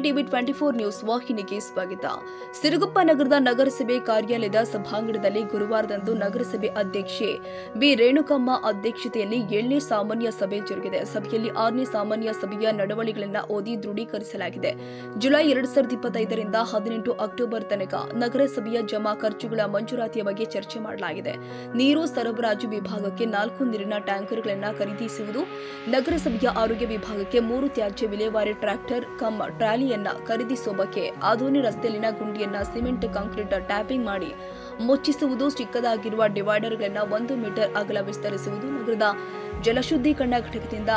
TV 24 news ವಾಹಿನಿಗೆ ಸ್ವಾಗತ. ಸಿರುಗುಪ್ಪ ನಗರದ ನಗರಸಭೆ ಕಾರ್ಯಾಲಯದ ಸಭಾಂಗಣದಲ್ಲಿ ಗುರುವಾರದಂದು ನಗರಸಭೆ ಅಧ್ಯಕ್ಷೆ ಬಿ ರೇಣುಕಮ್ಮ ಅಧ್ಯಕ್ಷತೆಯಲ್ಲಿ 7ನೇ ಸಾಮಾನ್ಯ ಸಭೆ ಜರುಗಿದೆ. ಸಭೆಯಲ್ಲಿ 6ನೇ ಸಾಮಾನ್ಯ ಸಭೆಯ ನಡವಳಿಕೆಗಳನ್ನು ಓದಿ ದೃಢೀಕರಿಸಲಾಗಿದೆ. ಜುಲೈ 2025 ರಿಂದ 18 ಅಕ್ಟೋಬರ್ ತನಕ ನಗರಸಭೆಯ ಜಮಾ ಖರ್ಚುಗಳ ಮಂಜೂರಾತಿಯ ಬಗ್ಗೆ ಚರ್ಚೆ ಮಾಡಲಾಗಿದೆ. ನೀರು ಸರಬರಾಜು ವಿಭಾಗಕ್ಕೆ 4 ನೀರಿನ ಟ್ಯಾಂಕರ್ಗಳನ್ನು ಖರೀದಿಸುವುದು, ನಗರಸಭೆಯ ಆರೋಗ್ಯ ವಿಭಾಗಕ್ಕೆ 3 ತ್ಯಾಜ್ಯ ವಿಲೇವಾರಿ ಟ್ರ್ಯಾಕ್ಟರ್ ಟ್ರಾಲಿಯನ್ನ ಖರೀದಿಸುವ ಬಗ್ಗೆ, ಆದೋನಿ ರಸ್ತೆಯಲ್ಲಿನ ಗುಂಡಿಯನ್ನ ಸಿಮೆಂಟ್ ಕಾಂಕ್ರೀಟ್ ಟ್ಯಾಪಿಂಗ್ ಮಾಡಿ ಮುಚ್ಚಿಸುವುದು, ಚಿಕ್ಕದಾಗಿರುವ ಡಿವೈಡರ್ಗಳನ್ನು 1 ಮೀಟರ್ ಅಗಲ ವಿಸ್ತರಿಸುವುದು, ನಗರದ ಜಲಶುದ್ಧೀಕರಣ ಘಟಕದಿಂದ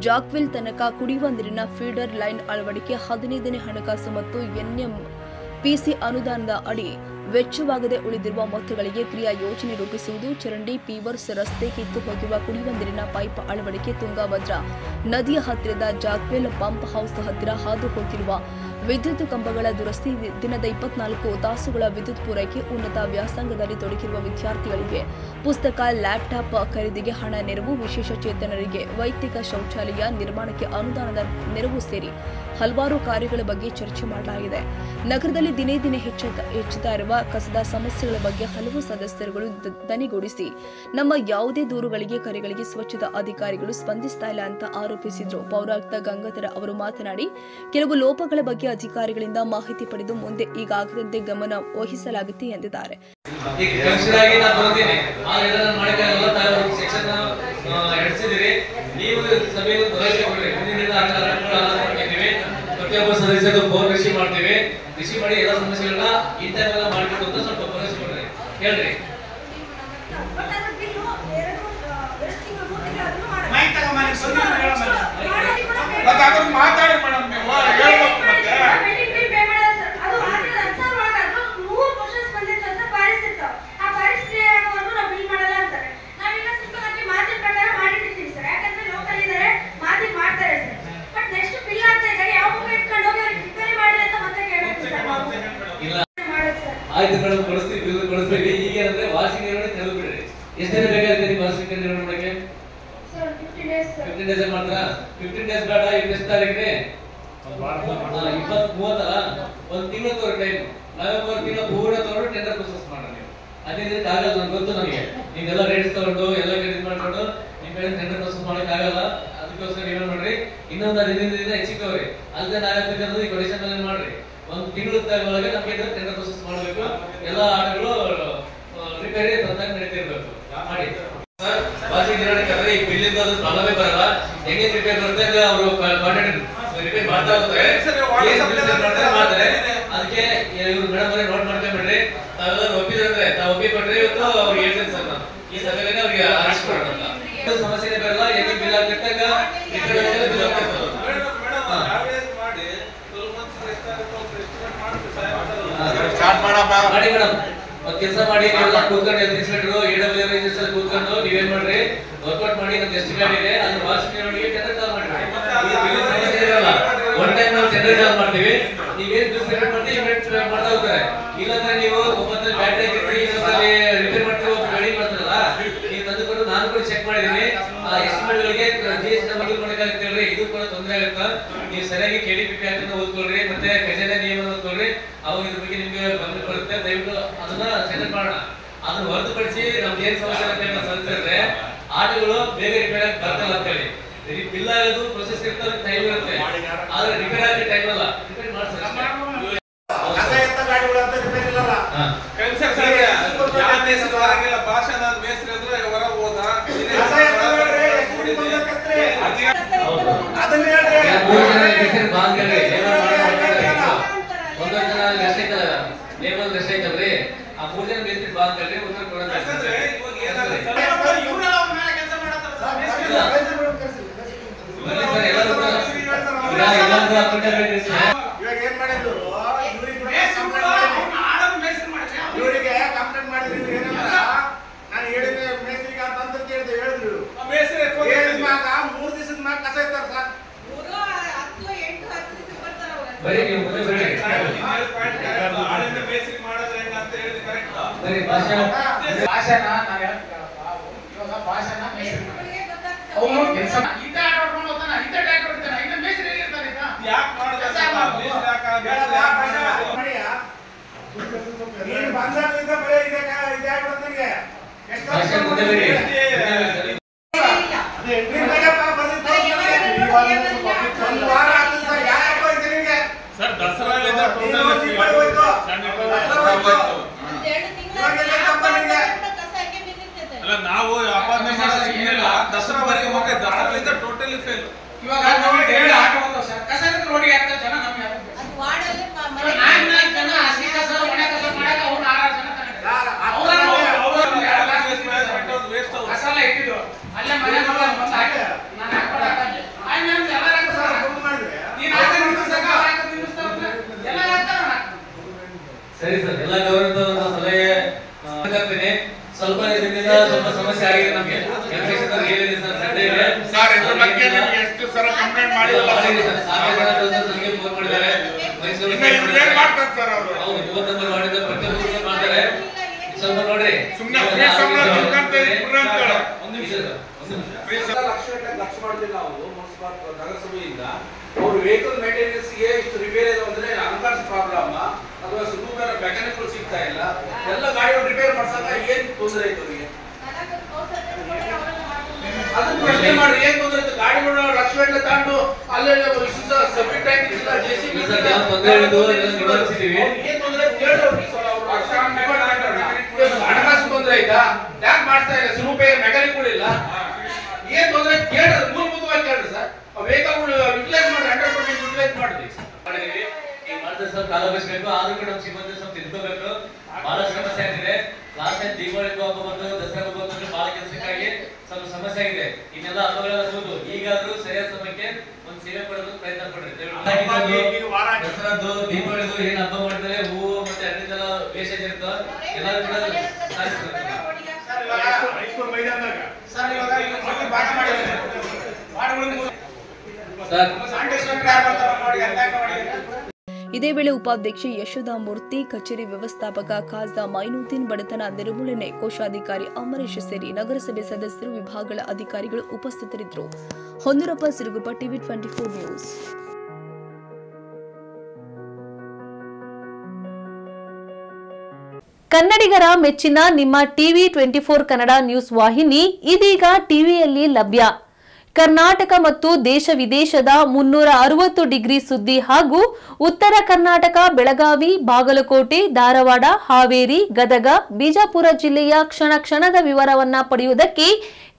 ಜಾಕ್ವೆಲ್ ತನಕ ಕುಡಿಯುವ ನೀರಿನ ಫೀಡರ್ ಲೈನ್ ಅಳವಡಿಕೆ, 15ನೇ ಹಣಕಾಸು ಮತ್ತು ಎನ್ಎಂಪಿಸಿ ಅನುದಾನದ ಅಡಿ ವೆಚ್ಚವಾಗದೆ ಉಳಿದಿರುವ ಮೊತ್ತಗಳಿಗೆ ಕ್ರಿಯಾ ಯೋಜನೆ ರೂಪಿಸುವುದು, ಚರಂಡಿ ಪೀವರ್ಸ್ ರಸ್ತೆ ಕಿತ್ತು ಹೋಗಿರುವ ಕುಡಿಯುವ ನೀರಿನ ಪೈಪ್ ಅಳವಡಿಕೆ, ತುಂಗಭದ್ರಾ ನದಿಯ ಹತ್ತಿರದ ಜಾಕ್ವೆಲ್ ಪಂಪ್ ಹೌಸ್ ಹತ್ತಿರ ಹಾದು ಹೋಗಿರುವ ವಿದ್ಯುತ್ ಕಂಬಗಳ ದುರಸ್ತಿ, ದಿನದ 24 ತಾಸುಗಳ ವಿದ್ಯುತ್ ಪೂರೈಕೆ, ಉನ್ನತ ವ್ಯಾಸಂಗದಲ್ಲಿ ತೊಡಗಿರುವ ವಿದ್ಯಾರ್ಥಿಗಳಿಗೆ ಪುಸ್ತಕ, ಲ್ಯಾಪ್ಟಾಪ್ ಖರೀದಿಗೆ ಹಣ ನೆರವು, ವಿಶೇಷ ಚೇತನರಿಗೆ ವೈಯಕ್ತಿಕ ಶೌಚಾಲಯ ನಿರ್ಮಾಣಕ್ಕೆ ಅನುದಾನದ ನೆರವು ಸೇರಿ ಹಲವಾರು ಕಾರ್ಯಗಳ ಬಗ್ಗೆ ಚರ್ಚೆ ಮಾಡಲಾಗಿದೆ. ನಗರದಲ್ಲಿ ದಿನೇ ದಿನೇ ಹೆಚ್ಚುತ್ತಾ ಇರುವ ಕಸದ ಸಮಸ್ಯೆಗಳ ಬಗ್ಗೆ ಹಲವು ಸದಸ್ಯರುಗಳು ದನಿಗೂಡಿಸಿ ನಮ್ಮ ಯಾವುದೇ ದೂರುಗಳಿಗೆ, ಕರೆಗಳಿಗೆ ಸ್ವಚ್ಛತಾ ಅಧಿಕಾರಿಗಳು ಸ್ಪಂದಿಸ್ತಾ ಇಲ್ಲ ಅಂತ ಆರೋಪಿಸಿದ್ರು. ಪೌರಾಯುಕ್ತ ಗಂಗಾಧರ ಅವರು ಮಾತನಾಡಿ, ಕೆಲವು ಲೋಪಗಳ ಬಗ್ಗೆ ಅಧಿಕಾರಿಗಳಿಂದ ಮಾಹಿತಿ ಪಡೆದು ಮುಂದೆ ಈಗಾಗದಂತೆ ಗಮನ ವಹಿಸಲಾಗುತ್ತೆ ಎಂದಿದ್ದಾರೆ. ಪ್ರತಿಯೊಬ್ಬ ಸದಸ್ಯರು ಫೋನ್ ರಿಸೀವ್ ಮಾಡ್ತೇವೆ. ರಿಸೀವ್ ಮಾಡಿ ಎಲ್ಲ ಸಮಸ್ಯೆಗಳನ್ನ ಈ ಟೈಮ್ ಎಲ್ಲ ಮಾಡ್ಬೇಕು ಅಂತ ಸ್ವಲ್ಪ ಭರವಸೆ ಕೊಡ್ರಿ. ಹೇಳ್ರಿ. ಆಯ್ತು ಮೇಡಮ್, ಕೊಡಿಸ್ತೀವಿ. ಈಗ ಏನಂದ್ರೆ ವಾರ್ಷಿಕ ನಿರ್ವಹಣೆ ತೆಗೆದು ಬಿಡ್ರಿ. ಎಷ್ಟು ದಿನ ಬೇಕಾಗುತ್ತೆ ನಿಮ್ಗೆ ವಾರ್ಷಿಕ ನಿರ್ವಹಣೆ ಮಾಡಕ್ಕೆ? 15 ಡೇಸ್ ಮಾಡ್ತಾರಾ? 15 ಡೇಸ್ ಬೇಡ. ಈಗ ಎಷ್ಟು ತಾರೀಕಿಗೆ? 20-30 ಒಂದು ತಿಂಗಳು ತೋರಿ ಟೈಮ್. ನವೆಂಬರ್ ತಿಂಗಳು ಪೂರ್ಣ ತಗೊಂಡು ಟೆಂಡರ್ ಪ್ರೊಸೆಸ್ ಮಾಡೋಣ. ನೀವು ಅದೇ ರೀತಿ ಆಗಲ್ಲ, ನನ್ಗೆ ಗೊತ್ತು. ನನಗೆ ನೀವೆಲ್ಲ ರೇಟ್ಸ್ ತಗೊಂಡು ಎಲ್ಲ ಖರೀದಿ ಮಾಡ್ಕೊಂಡು ನಿಮ್ ಕಡೆ ಟೆಂಡರ್ ಪ್ರೊಸೆಸ್ ಮಾಡಕ್ ಆಗಲ್ಲ. ಅದಕ್ಕೋಸ್ಕರ ಏನ್ ಮಾಡ್ರಿ, ಇನ್ನೊಂದು 15 ದಿನ ಹೆಚ್ಚಿಗೆ ತಗೋರಿ. ಅಲ್ಲದೆ ನಾವೇನು ಈ ಕಂಡೀಷನ್ ಅಲ್ಲಿ ಮಾಡ್ರಿ. ಒಂದು ತಿಂಗಳ ಒಳಗೆ ನಮ್ಗೆ ಟೆಂಡರ್ ಪ್ರೊಸೆಸ್ ಮಾಡಬೇಕು. ಎಲ್ಲ ಆಟಗಳು ರಿಪೇರಿ ತಂದಾಗ ನಡೀತಿರ್ಬೇಕು. ಮಾಡಿ ಸರ್, ವಾರ್ಷಿಕ ನಿರ್ವಹಣೆ ಈ ಬಿಲ್ಲಿಂದ ಅದು ಪ್ರಾಬ್ಲಮೇ ಬರಲ್ಲ. ಹೆಂಗೆ ರಿಪೇರ್ ಬರುತ್ತೆ ಅವರು ಕಾಂಟ್ರಾಕ್ಟ್ ರಿಪೇರ್ ಮಾಡ್ತಾ ಹೋಗ್ತಾರೆ. ಅದಕ್ಕೆ ಇವ್ರು ಮೇಡಮ್ ಅವರೇ ನೋಟ್ ಮಾಡ್ಕೊಂಡ್ಬಿಡ್ರಿ. ತಾವೆಲ್ಲರೂ ಒಪ್ಪಿದ್ರೆ ತಾವು ಒಪ್ಪಿಕೊಟ್ರೆ ಇವತ್ತು ಅವ್ರಿಗೆ ಹೇಳ್ತೇನೆ ಸರ್, ನಾನು ಈ ಸಭೆಯಲ್ಲಿ ಅವ್ರಿಗೆ ಅರೆಸ್ಟ್ ಮಾಡೋಣ. ಸಮಸ್ಯೆನೇ ಬರಲ್ಲ. ಹೆಂಗೆ ಬಿಲ್ ಆಗ್ತಿದ್ದಾಗ ಬಿಲ್ ಆಗ್ತಿರ್ತದೆ. ಮಾಡಿ ಮೇಡಮ್, ಒಂದ್ ಕೆಲಸ ಮಾಡಿ, ನೀವೆಲ್ಲ ಕೂತ್ಕೊಂಡು ಎದ್ರಿಸ್ಬಿಟ್ರು ಕೂತ್ಕೊಂಡು ನೀವೇನ್ ಮಾಡ್ರಿ, ವರ್ಕೌಟ್ ಮಾಡಿ. ನಮ್ದು ಎಷ್ಟು ಗಾಡಿ ಇದೆ ಅದ್ರ ವಾರ್ಷಿಕ ನಿರ್ವಹಣೆಗೆ ಟೆಂಡರ್ ಕಾಲ್ ಮಾಡಿ. ಒನ್ ಟೈಮ್ ನಾವು ಟೆಂಡರ್ ಕಾಲ್ ಮಾಡ್ತೀವಿ. ನೀವೇನ್ ಬಿಲ್ ಪೇಮೆಂಟ್ ಮಾಡ್ತೀವಿ ಇಮಿಡಿಯೇಟ್ ಮಾಡ್ತಾ ಹೋಗ್ತಾರೆ. ಇಲ್ಲಾಂದ್ರೆ ನೀವು ಒಬ್ಬತ್ತಲ್ಲಿ ಬ್ಯಾಟ್ರಿ ಹಾಕಿರ್ತೀವಿ, ಇನ್ನೊಂದ್ಸಲಿ ರಿಪೇರ್ ಮಾಡ್ತೀವಿ, ಒಬ್ಬ ಗಾಡಿ ಮಾಡ್ತಾರಲ್ಲ, ನೀವು ತಂದುಕೊಂಡು ನಾನು ಕೂಡ ಚೆಕ್ ಮಾಡಿದೀನಿ. ಆ ಎಸ್ಟಿಮೇಟ್ಗಳಿಗೆ GST ನಮಗೆ ಮಾಡಕ್ಕಾಗುತ್ತೆ ಹೇಳ್ರಿ. ಇದು ಕೂಡ ತೊಂದರೆ ಆಗುತ್ತಾ. ನೀವು ಸರಿಯಾಗಿ KDPP ಆಕ್ಟ್ ಓದ್ಕೊಳ್ರಿ, ಮತ್ತೆ ಖಜಾನೆ ನಿಯಮ ಓದ್ಕೊಳ್ರಿ. ಅವಾಗ ಇದ್ರ ಬಗ್ಗೆ ನಿಮ್ಗೆ ಗಮನ ಬರುತ್ತೆ. ದಯವಿಟ್ಟು ಅದನ್ನ ಸೆಟಲ್ ಮಾಡೋಣ. ಅದನ್ನ ಹೊರತುಪಡಿಸಿ ನಮ್ಗೆ ಏನ್ ಸಮಸ್ಯೆ ಅಂತ ಹೇಳಿ ಸಲ್ಲಿಸಿದ್ರೆ ಆಟಗಳು ಬೇಗ ರಿಪೇರ್ ಆಗಿ ಬರ್ತಲ್ಲ ಅಂತ ಹೇಳಿ. ಬಿಲ್ ಆಗೋದು ಪ್ರೊಸೆಸ್ ಇರ್ತದೆ, ಟೈಮ್ ಇರುತ್ತೆ. ಆದ್ರೆ ರಿಪೇರ್ ಆಗೋ ಟೈಮ್ ಅಲ್ಲ. ರಿಪೇರ್ ಮಾಡ್ತಾರೆ. ಭಾಷಣ ಮೇಸ್ತ್ರಿ ಅಂದ್ರೆ ಹೊರ ಹೋದ ಐತಲ್ರಿ, ಆ 3 ಜನ ಮೇಸ್ತ್ರಿ ಬಾ ಅಂತ ಹೇಳ್ರಿ. ಉತ್ತರ ಕೊಡೋದು ಬರೀ ನೀವು ಭಾಷಣ ಭಾಷಣ ಅವನು ಕೆಲಸ ಇಂತ ಆಟ ಆಡ್ಕೊಂಡು ಹೋಗ್ತಾನ, ಇಂತ ಟ್ಯಾಕ್ ಹೊಡಿತಾನ, ಇಂತ ಮೇಸ್ತ್ರಿ ಹೇಗಿರ್ತಾನೆ? ಯಾಕೆ ಸರ್ ದಸರಾ ಅಲ್ಲ ನಾವು ಅಪಾರ್ಟ್ಮೆಂಟ್ ಮಾಡೋದಿಲ್ಲ ದಸರಾವರೆಗೆ ಹೋಗಿ ದಸರಾದಿಂದ ಟೋಟಲಿ ಫೇಲ್. ಇವಾಗ ನಾವು ಹೇಳಿ ಹಾಕಬಹುದು ಸರ್ ಕಸ ರೋಡಿಗೆ ಹಾಕ್ತಾರೆ ಜನ ನಮಗೆ ಅದು ವಾರ್ಡಲ್ಲಿ ನಾಲ್ಕು ಜನ ಹಸಿ ಕಸ ಒಣ ಕಸ ಮಾಡಕ್ಕೆ ಅವ್ರು 6 ಜನ ಕಸಲ ಇಟ್ಟಿದ್ರು ಅಲ್ಲೇ ಮನೆ ಬಂದು ಹಾಕಿ ನಾನು ಹಾಕ್ಕೊಡಕ್ಕೆ ಆಯ್ತು ನಾನು ಎಲ್ಲರ ಸರ್ ನೀನು ಎಲ್ಲ ಹಾಕ್ತಾರೆ. ಸರಿ ಸರ್, ಎಲ್ಲ ಗೌರವದ ಒಂದು ಸಲಹೆ ಮಾಡ್ತೀನಿ. ಸ್ವಲ್ಪ ಇದರಿಂದ ಸ್ವಲ್ಪ ಸಮಸ್ಯೆ ಆಗಿದೆ ನಮಗೆ. ಸರ್ ಇದ್ರ ಬಗ್ಗೆ ನಿಮಗೆ ಎಷ್ಟು ಸಲ ಕಂಪ್ಲೇಂಟ್ ಮಾಡಿಲ್ಲ ಫೋನ್ ಮಾಡಿದ್ದಾರೆ. ಮೈಸೂರು ಏನ್ ಮಾಡ್ತಾರೆ ಸರ್ ಅವರು? ಹೌದು, 29 ವಾರ್ಡಿಂದ ಪ್ರತಿಯೊಬ್ಬರು ಮಾಡ್ತಾರೆ. ಸ್ವಲ್ಪ ನೋಡ್ರಿ, ಸುಮ್ಮನೆ ಫ್ರೀ ಸಂಬಳ ದುಡ್ಕಂತ ಇಟ್ಬಿಡ್ತಾರೆ. ಒಂದು ನಿಮಿಷ ಲಕ್ಷ ಮಾಡ್ತೀವಿ ನಾವು ಮುನ್ಸಿಪಲ್ ನಗರಸಭೆಯಿಂದ. ಅವ್ರ ವೆಹಿಕಲ್ ಮೇಂಟೆನೆನ್ಸ್ ಗೆ ಇಷ್ಟು ರಿಪೇರ್ ಇದೆ ಅಂದ್ರೆ ಹಣಕಾಸು ಪ್ರಾಬ್ಲಮ್ ಅಥವಾ ಸುಮಾರ ಮೆಕ್ಯಾನಿಕಲ್ ಸಿಗ್ತಾ ಇಲ್ಲ. ಎಲ್ಲ ಗಾಡಿಗಳು ರಿಪೇರ್ ಮಾಡ್ಸಕ ಏನ್ ತೊಂದರೆ ಐತೆ ಅವರಿಗೆ? ಅದನ್ನ ಪ್ರಶ್ನೆ ಮಾಡಿ ಏನ್ ತೊಂದರೆ ಐತೆ? ಗಾಡಿಗಳು ಲಕ್ಷ ಗಟ್ಟಲೆ ತಗೊಂಡು ಅಲ್ಲೇ ಸಬ್ಮಿಟ್ ಆಗಿಲ್ಲ, ಜೆಸಿಬಿ ಏನ್ ತೊಂದರೆ ಹಣಕಾಸು ತೊಂದರೆ ಆಯ್ತಾ? ಯಾಕೆ ಮಾಡ್ತಾ ಇಲ್ಲ? ಸುರುಪೇ ಮೆಕ್ಯಾನಿಕ್ಗಳಿಲ್ಲ, ಏನ್ ತೊಂದರೆ ಕೇಳ್ರಿ, ಮೂಲಭೂತವಾಗಿ ಕೇಳ್ರಿ ಸರ್. ವೆಹಿಕಲ್ಗಳು ಯುಟಿಲೈಸ್ ಮಾಡಿ 100% ಯುಟಿಲೈಸ್ ಮಾಡಿದ್ವಿ. ಈಗ ಮಾಡಿದ್ರೆ ಸ್ವಲ್ಪ ಕಾಲ ಬಯಸ್ಬೇಕು, ಆದ್ರೂ ಕೂಡ ನಮ್ಮ ಸಿಬ್ಬಂದಿ ಸ್ವಲ್ಪ ತಿಳ್ಕೋಬೇಕು. ಬಹಳ ಸಮಸ್ಯೆ ಆಗಿದೆ. ಲಾಸ್ಟ್ ಟೈಮ್ ದೀಪಾವಳಿ ಹಬ್ಬ ಬಂದು ದಸರಾ ಹಬ್ಬ ಬಂದು ಬಹಳ ಕೆಲಸಕ್ಕಾಗಿ ಸ್ವಲ್ಪ ಸಮಸ್ಯೆ ಆಗಿದೆ. ಇನ್ನೆಲ್ಲ ಹಬ್ಬಗಳಾಗಬಹುದು, ಈಗಾದ್ರೂ ಸರಿಯಾದ ಸಮಯಕ್ಕೆ ಒಂದು ಸೇವೆ ಕೊಡೋದು ಪ್ರಯತ್ನ ಪಡ್ರಿ. ದಸರಾದ್ದು ದೀಪಾವಳಿದು ಏನ್ ಹಬ್ಬ ಮಾಡಿದ್ರೆ ಹೂವು ಮತ್ತೆ ಹಣ್ಣಿಂದೆಲ್ಲ ವೇಸ್ಟೇಜ್ ಇರುತ್ತೋ ಎಲ್ಲರೂ ಕೂಡ ಇದೇ ವೇಳೆ ಉಪಾಧ್ಯಕ್ಷೆ ಯಶೋಧಾಮೂರ್ತಿ, ಕಚೇರಿ ವ್ಯವಸ್ಥಾಪಕ ಖಾಜಾ ಮೈನುದ್ದೀನ್, ಬಡತನ ನಿರ್ಮೂಲನೆ ಕೋಶಾಧಿಕಾರಿ ಅಮರೇಶ್ ಸೇರಿ ನಗರಸಭೆ ಸದಸ್ಯರು, ವಿಭಾಗಗಳ ಅಧಿಕಾರಿಗಳು ಉಪಸ್ಥಿತರಿದ್ದರು. Honnurappa, Siruguppa, TV 24 news. ಕನ್ನಡಿಗರ ಮೆಚ್ಚಿನ ನಿಮ್ಮ ಟಿವಿ 24 ಕನ್ನಡ ನ್ಯೂಸ್ ವಾಹಿನಿ ಇದೀಗ ಟಿವಿಯಲ್ಲಿ ಲಭ್ಯ. ಕರ್ನಾಟಕ ಮತ್ತು ದೇಶ ವಿದೇಶದ 360 ಡಿಗ್ರಿ ಸುದ್ದಿ ಹಾಗೂ ಉತ್ತರ ಕರ್ನಾಟಕ, ಬೆಳಗಾವಿ, ಬಾಗಲಕೋಟೆ, ಧಾರವಾಡ, ಹಾವೇರಿ, ಗದಗ, ಬಿಜಾಪುರ ಜಿಲ್ಲೆಯ ಕ್ಷಣ ಕ್ಷಣದ ವಿವರವನ್ನ ಪಡೆಯುವುದಕ್ಕೆ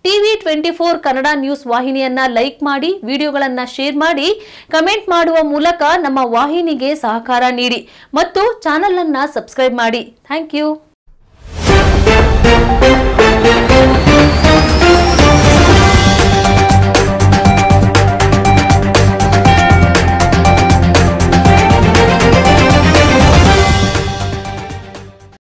ಟಿವಿ 24 ಕನ್ನಡ ನ್ಯೂಸ್ ವಾಹಿನಿಯನ್ನ ಲೈಕ್ ಮಾಡಿ, ವಿಡಿಯೋಗಳನ್ನ ಶೇರ್ ಮಾಡಿ, ಕಮೆಂಟ್ ಮಾಡುವ ಮೂಲಕ ನಮ್ಮ ವಾಹಿನಿಗೆ ಸಹಕಾರ ನೀಡಿ ಮತ್ತು ಚಾನೆಲ್ ಅನ್ನ ಸಬ್ಸ್ಕ್ರೈಬ್ ಮಾಡಿ. Thank you.